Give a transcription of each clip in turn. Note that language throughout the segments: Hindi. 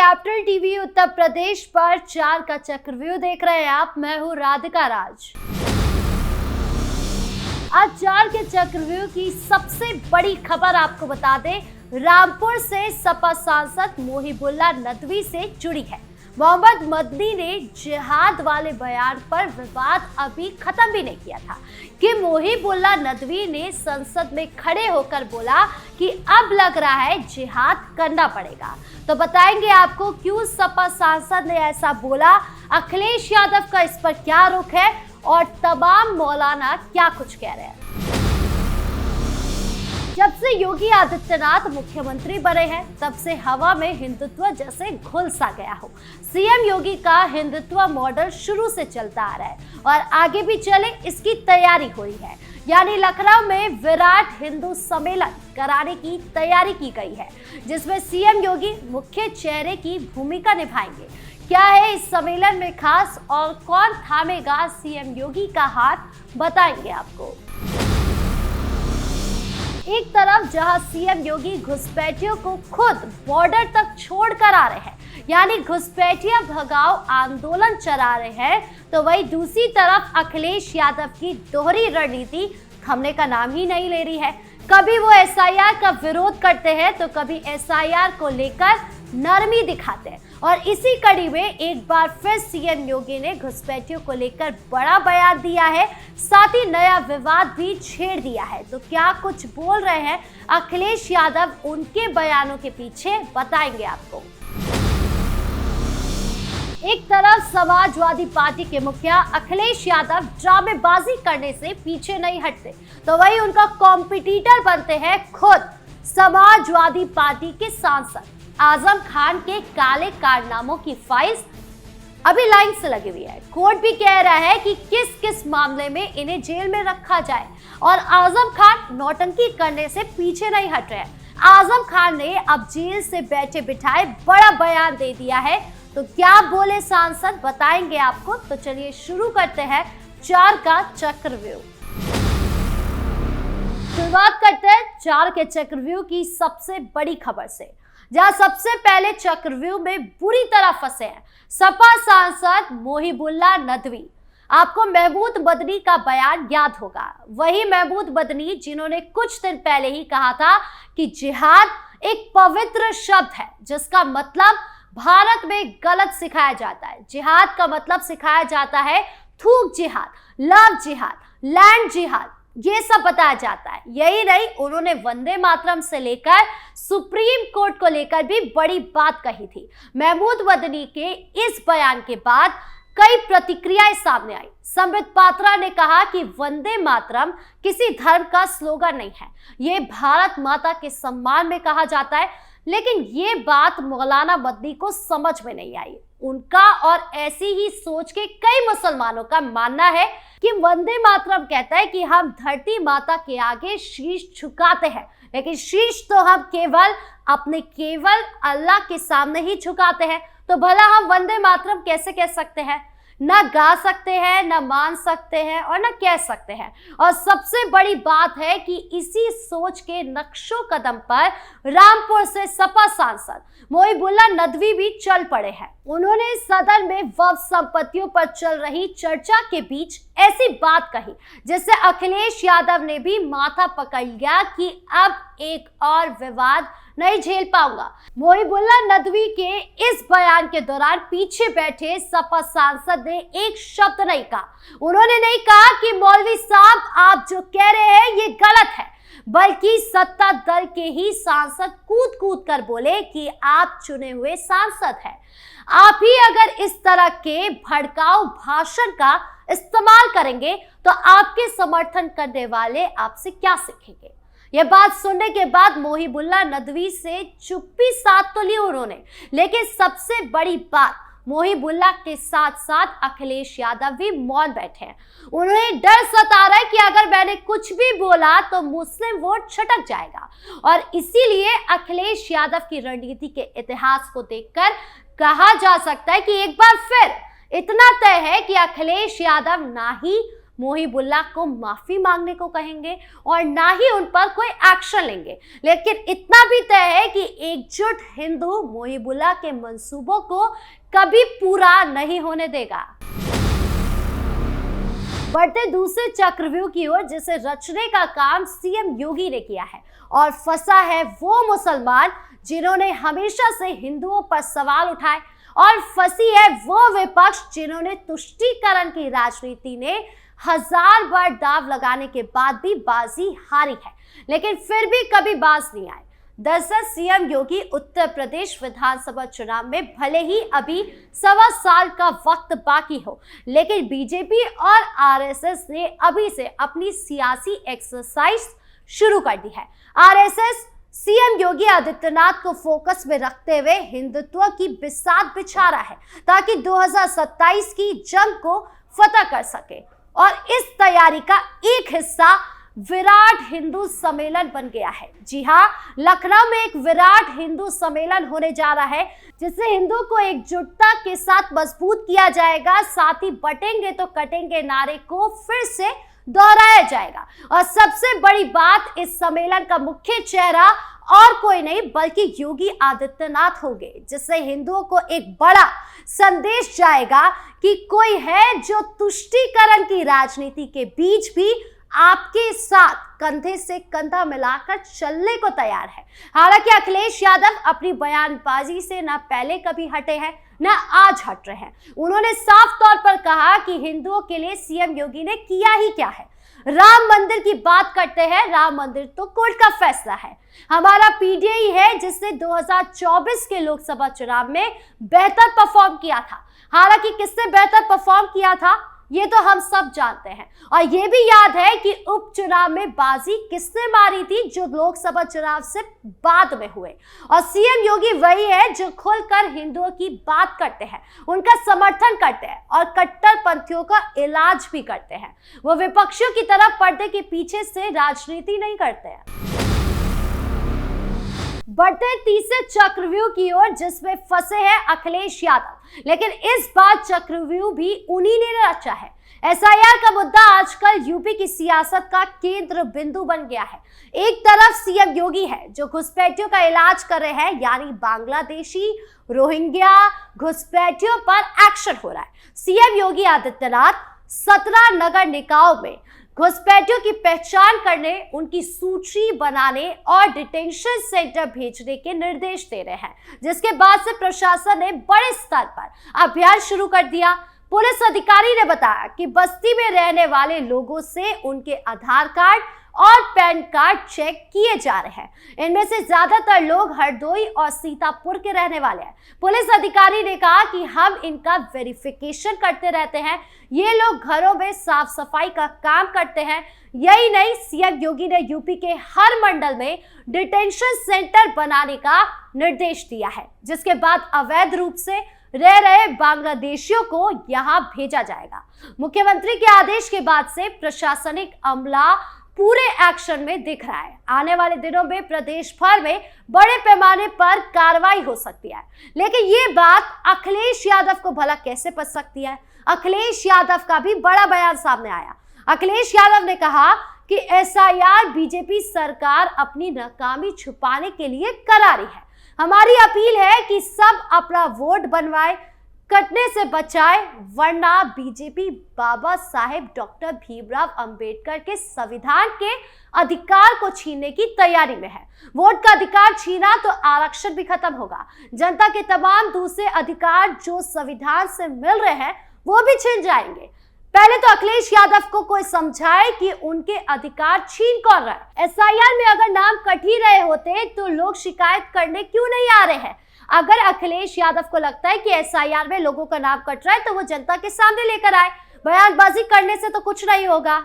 कैपिटल टीवी उत्तर प्रदेश पर 4 का चक्रव्यूह देख रहे हैं आप। मैं हूं राधिका राज। आज 4 के चक्रव्यूह की सबसे बड़ी खबर आपको बता दें, रामपुर से सपा सांसद मोहिबुल्लाह नदवी से जुड़ी है। मोहम्मद मदनी ने जिहाद वाले बयान पर विवाद अभी खत्म भी नहीं किया था कि मोहिबुल्लाह नदवी ने संसद में खड़े होकर बोला कि अब लग रहा है जिहाद करना पड़ेगा। तो बताएंगे आपको क्यों सपा सांसद ने ऐसा बोला, अखिलेश यादव का इस पर क्या रुख है और तमाम मौलाना क्या कुछ कह रहे हैं। जब से योगी आदित्यनाथ मुख्यमंत्री बने हैं तब से हवा में हिंदुत्व जैसे घुल सा गया हो। सीएम योगी का हिंदुत्व मॉडल शुरू से चलता आ रहा है और आगे भी चले इसकी तैयारी हुई है। यानी लखनऊ में विराट हिंदू सम्मेलन कराने की तैयारी की गई है, जिसमें सीएम योगी मुख्य चेहरे की भूमिका निभाएंगे। क्या है इस सम्मेलन में खास और कौन थामेगा सीएम योगी का हाथ, बताएंगे आपको। एक तरफ जहां सीएम योगी घुसपैठियों को खुद बॉर्डर तक छोड़ कर आ रहे हैं, यानी घुसपैठिया भगाओ आंदोलन चला रहे हैं, तो वही दूसरी तरफ अखिलेश यादव की दोहरी रणनीति थमने का नाम ही नहीं ले रही है। कभी वो एसआईआर का विरोध करते हैं तो कभी एसआईआर को लेकर नरमी दिखाते हैं। और इसी कड़ी में एक बार फिर सीएम योगी ने घुसपैठियों को लेकर बड़ा बयान दिया है, साथ ही नया विवाद भी छेड़ दिया है। तो क्या कुछ बोल रहे हैं अखिलेश यादव, उनके बयानों के पीछे बताएंगे आपको। एक तरफ समाजवादी पार्टी के मुखिया अखिलेश यादव ड्रामेबाजी करने से पीछे नहीं हटते, तो वही उनका कॉम्पिटिटर बनते हैं खुद समाजवादी पार्टी के सांसद। आजम खान के काले कारनामों की फाइल्स अभी लाइन से लगी हुई है। कोर्ट भी कह रहा है कि किस किस मामले में इन्हें जेल में रखा जाए, और आजम खान नौटंकी करने से पीछे नहीं हट रहे हैं। आजम खान ने अब जेल से बैठे बिठाए बड़ा बयान दे दिया है। तो क्या बोले सांसद, बताएंगे आपको। तो चलिए शुरू करते हैं 4 का चक्रव्यूह। शुरुआत करते हैं 4 के चक्रव्यूह की सबसे बड़ी खबर से, जहां सबसे पहले चक्रव्यूह में बुरी तरह फंसे हैं सपा सांसद मोहिबुल्लाह नदवी। आपको महमूद मदनी का बयान याद होगा, वही महमूद मदनी जिन्होंने कुछ दिन पहले ही कहा था कि जिहाद एक पवित्र शब्द है, जिसका मतलब भारत में गलत सिखाया जाता है। जिहाद का मतलब सिखाया जाता है थूक जिहाद, लव जिहाद, लैंड जिहाद, ये सब बताया जाता है। यही नहीं, उन्होंने वंदे मातरम से लेकर सुप्रीम कोर्ट को लेकर भी बड़ी बात कही थी। महमूद मदनी के इस बयान के बाद कई प्रतिक्रियाएं सामने आई। संबित पात्रा ने कहा कि वंदे मातरम किसी धर्म का स्लोगन नहीं है, ये भारत माता के सम्मान में कहा जाता है। लेकिन ये बात मौलाना मदनी को समझ में नहीं आई। उनका और ऐसी ही सोच के कई मुसलमानों का मानना है कि वंदे मातरम कहता है कि हम धरती माता के आगे शीश झुकाते हैं, लेकिन शीश तो हम केवल अल्लाह के सामने ही झुकाते हैं। तो भला हम वंदे मातरम कैसे कह सकते हैं? ना गा सकते हैं, ना मान सकते हैं और ना कह सकते हैं। और सबसे बड़ी बात है कि इसी सोच के नक्शो कदम पर रामपुर से सपा सांसद मोहिबुल्लाह नदवी भी चल पड़े हैं। उन्होंने सदन में वक्फ संपत्तियों पर चल रही चर्चा के बीच ऐसी बात कही जिससे अखिलेश यादव ने भी माथा पकड़ लिया कि अब एक और विवाद नहीं झेल पाऊंगा। मोहिबुल्लाह नदवी के इस बयान के दौरान पीछे बैठे सपा सांसद ने एक शब्द नहीं कहा। उन्होंने नहीं कहा कि मौलवी साहब आप जो कह रहे हैं ये गलत है, बल्कि सत्ता दल के ही सांसद कूद कूद कर बोले कि आप चुने हुए सांसद हैं। आप ही अगर इस तरह के भड़काऊ भाषण का इस्तेमाल करेंगे तो आपके समर्थन करने वाले आपसे क्या सीखेंगे। यह बात सुनने के बाद मोहिबुल्लाह नदवी से चुप्पी साध तो ली उन्होंने, लेकिन सबसे बड़ी बात, मोहिबुल्लाह के साथ साथ अखिलेश यादव भी मौन बैठे हैं। उन्हें डर सता रहा है कि अगर मैंने कुछ भी बोला तो मुस्लिम वोट छटक जाएगा, और इसीलिए अखिलेश यादव की रणनीति के इतिहास को देखकर कहा जा सकता है कि एक बार फिर इतना तय है कि अखिलेश यादव ना ही मोहिबुल्लाह को माफी मांगने को कहेंगे और ना ही उन पर कोई एक्शन लेंगे। लेकिन इतना भी तय है कि एकजुट हिंदू मोहिबुल्लाह के मंसूबों को कभी पूरा नहीं होने देगा। बढ़ते दूसरे चक्रव्यूह की ओर, जिसे रचने का काम सीएम योगी ने किया है और फंसा है वो मुसलमान जिन्होंने हमेशा से हिंदुओं पर सवाल उठाए, और फंसी है वो विपक्ष जिन्होंने तुष्टीकरण की राजनीति ने 1000 बार दाव लगाने के बाद भी बाजी हारी है, लेकिन फिर भी कभी बाज नहीं आए। दरअसल सीएम योगी उत्तर प्रदेश विधानसभा चुनाव में भले ही अभी 1.25 साल का वक्त बाकी हो, लेकिन बीजेपी और आरएसएस ने अभी से अपनी सियासी एक्सरसाइज शुरू कर दी है। आरएसएस सीएम योगी आदित्यनाथ को फोकस में रखते हुए हिंदुत्व की बिसात बिछा रहा है ताकि 2027 की जंग को फतह कर सके, और इस तैयारी का एक हिस्सा विराट हिंदू सम्मेलन बन गया है। जी हाँ, लखनऊ में एक विराट हिंदू सम्मेलन होने जा रहा है, जिससे हिंदू को एकजुटता के साथ मजबूत किया जाएगा। साथ ही बटेंगे तो कटेंगे नारे को फिर से दोहराया जाएगा। और सबसे बड़ी बात, इस सम्मेलन का मुख्य चेहरा और कोई नहीं बल्कि योगी आदित्यनाथ होंगे, जिससे हिंदुओं को एक बड़ा संदेश जाएगा कि कोई है जो तुष्टीकरण की राजनीति के बीच भी आपके साथ कंधे से कंधा मिलाकर चलने को तैयार है। हालांकि अखिलेश यादव अपनी बयानबाजी से न पहले कभी हटे हैं न आज हट रहे हैं। उन्होंने साफ तौर पर कहा कि हिंदुओं के लिए सीएम योगी ने किया ही क्या है। राम मंदिर की बात करते हैं, राम मंदिर तो कोर्ट का फैसला है। हमारा पीडीआई है जिसने 2024 के लोकसभा चुनाव में बेहतर परफॉर्म किया था। हालांकि किसने बेहतर परफॉर्म किया था ये तो हम सब जानते हैं, और ये भी याद है कि उपचुनाव में बाजी किसने मारी थी जो लोकसभा चुनाव से बाद में हुए। और सीएम योगी वही है जो खुलकर हिंदुओं की बात करते हैं, उनका समर्थन करते हैं और कट्टरपंथियों का इलाज भी करते हैं। वो विपक्षियों की तरह पर्दे के पीछे से राजनीति नहीं करते हैं। बढ़ते तीसरे चक्रव्यूह की ओर, जिसमें फंसे हैं अखिलेश यादव, लेकिन इस बार चक्रव्यूह भी उन्हीं ने रचा है। एसआईआर का मुद्दा आजकल यूपी की सियासत का केंद्र बिंदु बन गया है। एक तरफ सीएम योगी है जो घुसपैठियों का इलाज कर रहे हैं, यानी बांग्लादेशी रोहिंग्या घुसपैठियों पर एक्शन हो रहा है। सीएम योगी आदित्यनाथ 17 नगर निकायों में घुसपैठियों की पहचान करने, उनकी सूची बनाने और डिटेंशन सेंटर भेजने के निर्देश दे रहे हैं, जिसके बाद से प्रशासन ने बड़े स्तर पर अभियान शुरू कर दिया। पुलिस अधिकारी ने बताया कि बस्ती में रहने वाले लोगों से उनके आधार कार्ड और पैन कार्ड चेक किए जा रहे हैं। इनमें से ज्यादातर लोग हरदोई और सीतापुर के रहने वाले हैं। पुलिस अधिकारी ने कहा कि हम इनका वेरिफिकेशन करते रहते हैं। ये लोग घरों में साफ सफाई का काम करते हैं। यही नहीं, सीएम योगी ने यूपी के हर मंडल में डिटेंशन सेंटर बनाने का निर्देश दिया है, जिसके बाद अवैध रूप से रह रहे बांग्लादेशियों को यहां भेजा जाएगा। मुख्यमंत्री के आदेश के बाद से प्रशासनिक अमला पूरे एक्शन में दिख रहा है। आने वाले दिनों में प्रदेश भर में बड़े पैमाने पर कार्रवाई हो सकती है, लेकिन ये बात अखिलेश यादव को भला कैसे पच सकती है? अखिलेश यादव का भी बड़ा बयान सामने आया। अखिलेश यादव ने कहा कि एसआईआर बीजेपी सरकार अपनी नाकामी छुपाने के लिए करा रही है। हमारी अपील है कि सब अपना वोट बनवाए, कटने से बचाए, वरना बीजेपी बाबा साहेब डॉक्टर भीमराव अंबेडकर के संविधान के अधिकार को छीनने की तैयारी में है। वोट का अधिकार छीना तो आरक्षण भी खत्म होगा। जनता के तमाम दूसरे अधिकार जो संविधान से मिल रहे हैं वो भी छीन जाएंगे। पहले तो अखिलेश यादव को कोई समझाए कि उनके अधिकार छीन कौन रहा है। एसआईआर में अगर नाम कट ही रहे होते तो लोग शिकायत करने क्यों नहीं आ रहे हैं? अगर अखिलेश यादव को लगता है कि एसआईआर में लोगों का नाम कट रहा है तो वो जनता के सामने लेकर आए। बयानबाजी करने से तो कुछ नहीं होगा।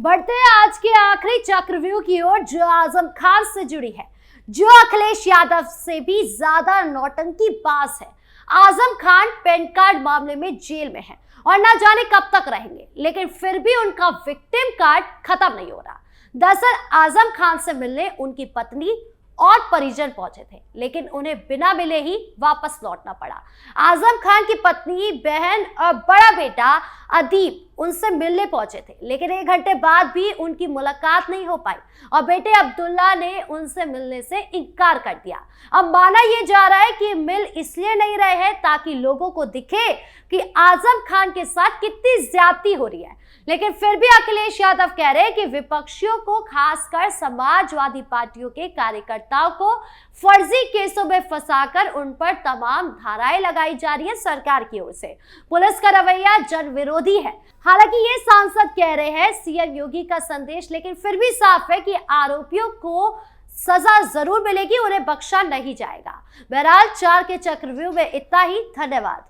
बढ़ते हैं आज के आखिरी चक्रव्यूह की ओर, जो आजम खान से जुड़ी है, जो अखिलेश यादव से भी ज्यादा नौटंकी बाज है। आजम खान पैन कार्ड मामले में जेल में है और ना जाने कब तक रहेंगे, लेकिन फिर भी उनका विक्टिम कार्ड खत्म नहीं हो रहा। दरअसल आजम खान से मिलने उनकी पत्नी और परिजन पहुंचे थे, लेकिन उन्हें बिना मिले ही वापस लौटना पड़ा। आजम खान की पत्नी, बहन और बड़ा बेटा अदीब उनसे मिलने पहुंचे थे, लेकिन 1 घंटे बाद भी उनकी मुलाकात नहीं हो पाई और बेटे अब्दुल्ला ने उनसे मिलने से इनकार कर दिया। अब माना यह जा रहा है कि मिल इसलिए नहीं रहे हैं ताकि लोगों को दिखे कि आजम खान के साथ कितनी ज्यादती हो रही है, लेकिन फिर भी अखिलेश यादव कह रहे हैं कि विपक्षियों को, खासकर समाजवादी पार्टियों के कार्यकर्ताओं को फर्जी केसों में फंसाकर उन पर तमाम धाराएं लगाई जा रही है सरकार की ओर से। पुलिस का रवैया जन विरोधी है। हालांकि ये सांसद कह रहे हैं सीएम योगी का संदेश, लेकिन फिर भी साफ है कि आरोपियों को सजा जरूर मिलेगी, उन्हें बख्शा नहीं जाएगा। बहरहाल 4 के चक्रव्यूह में इतना ही। धन्यवाद।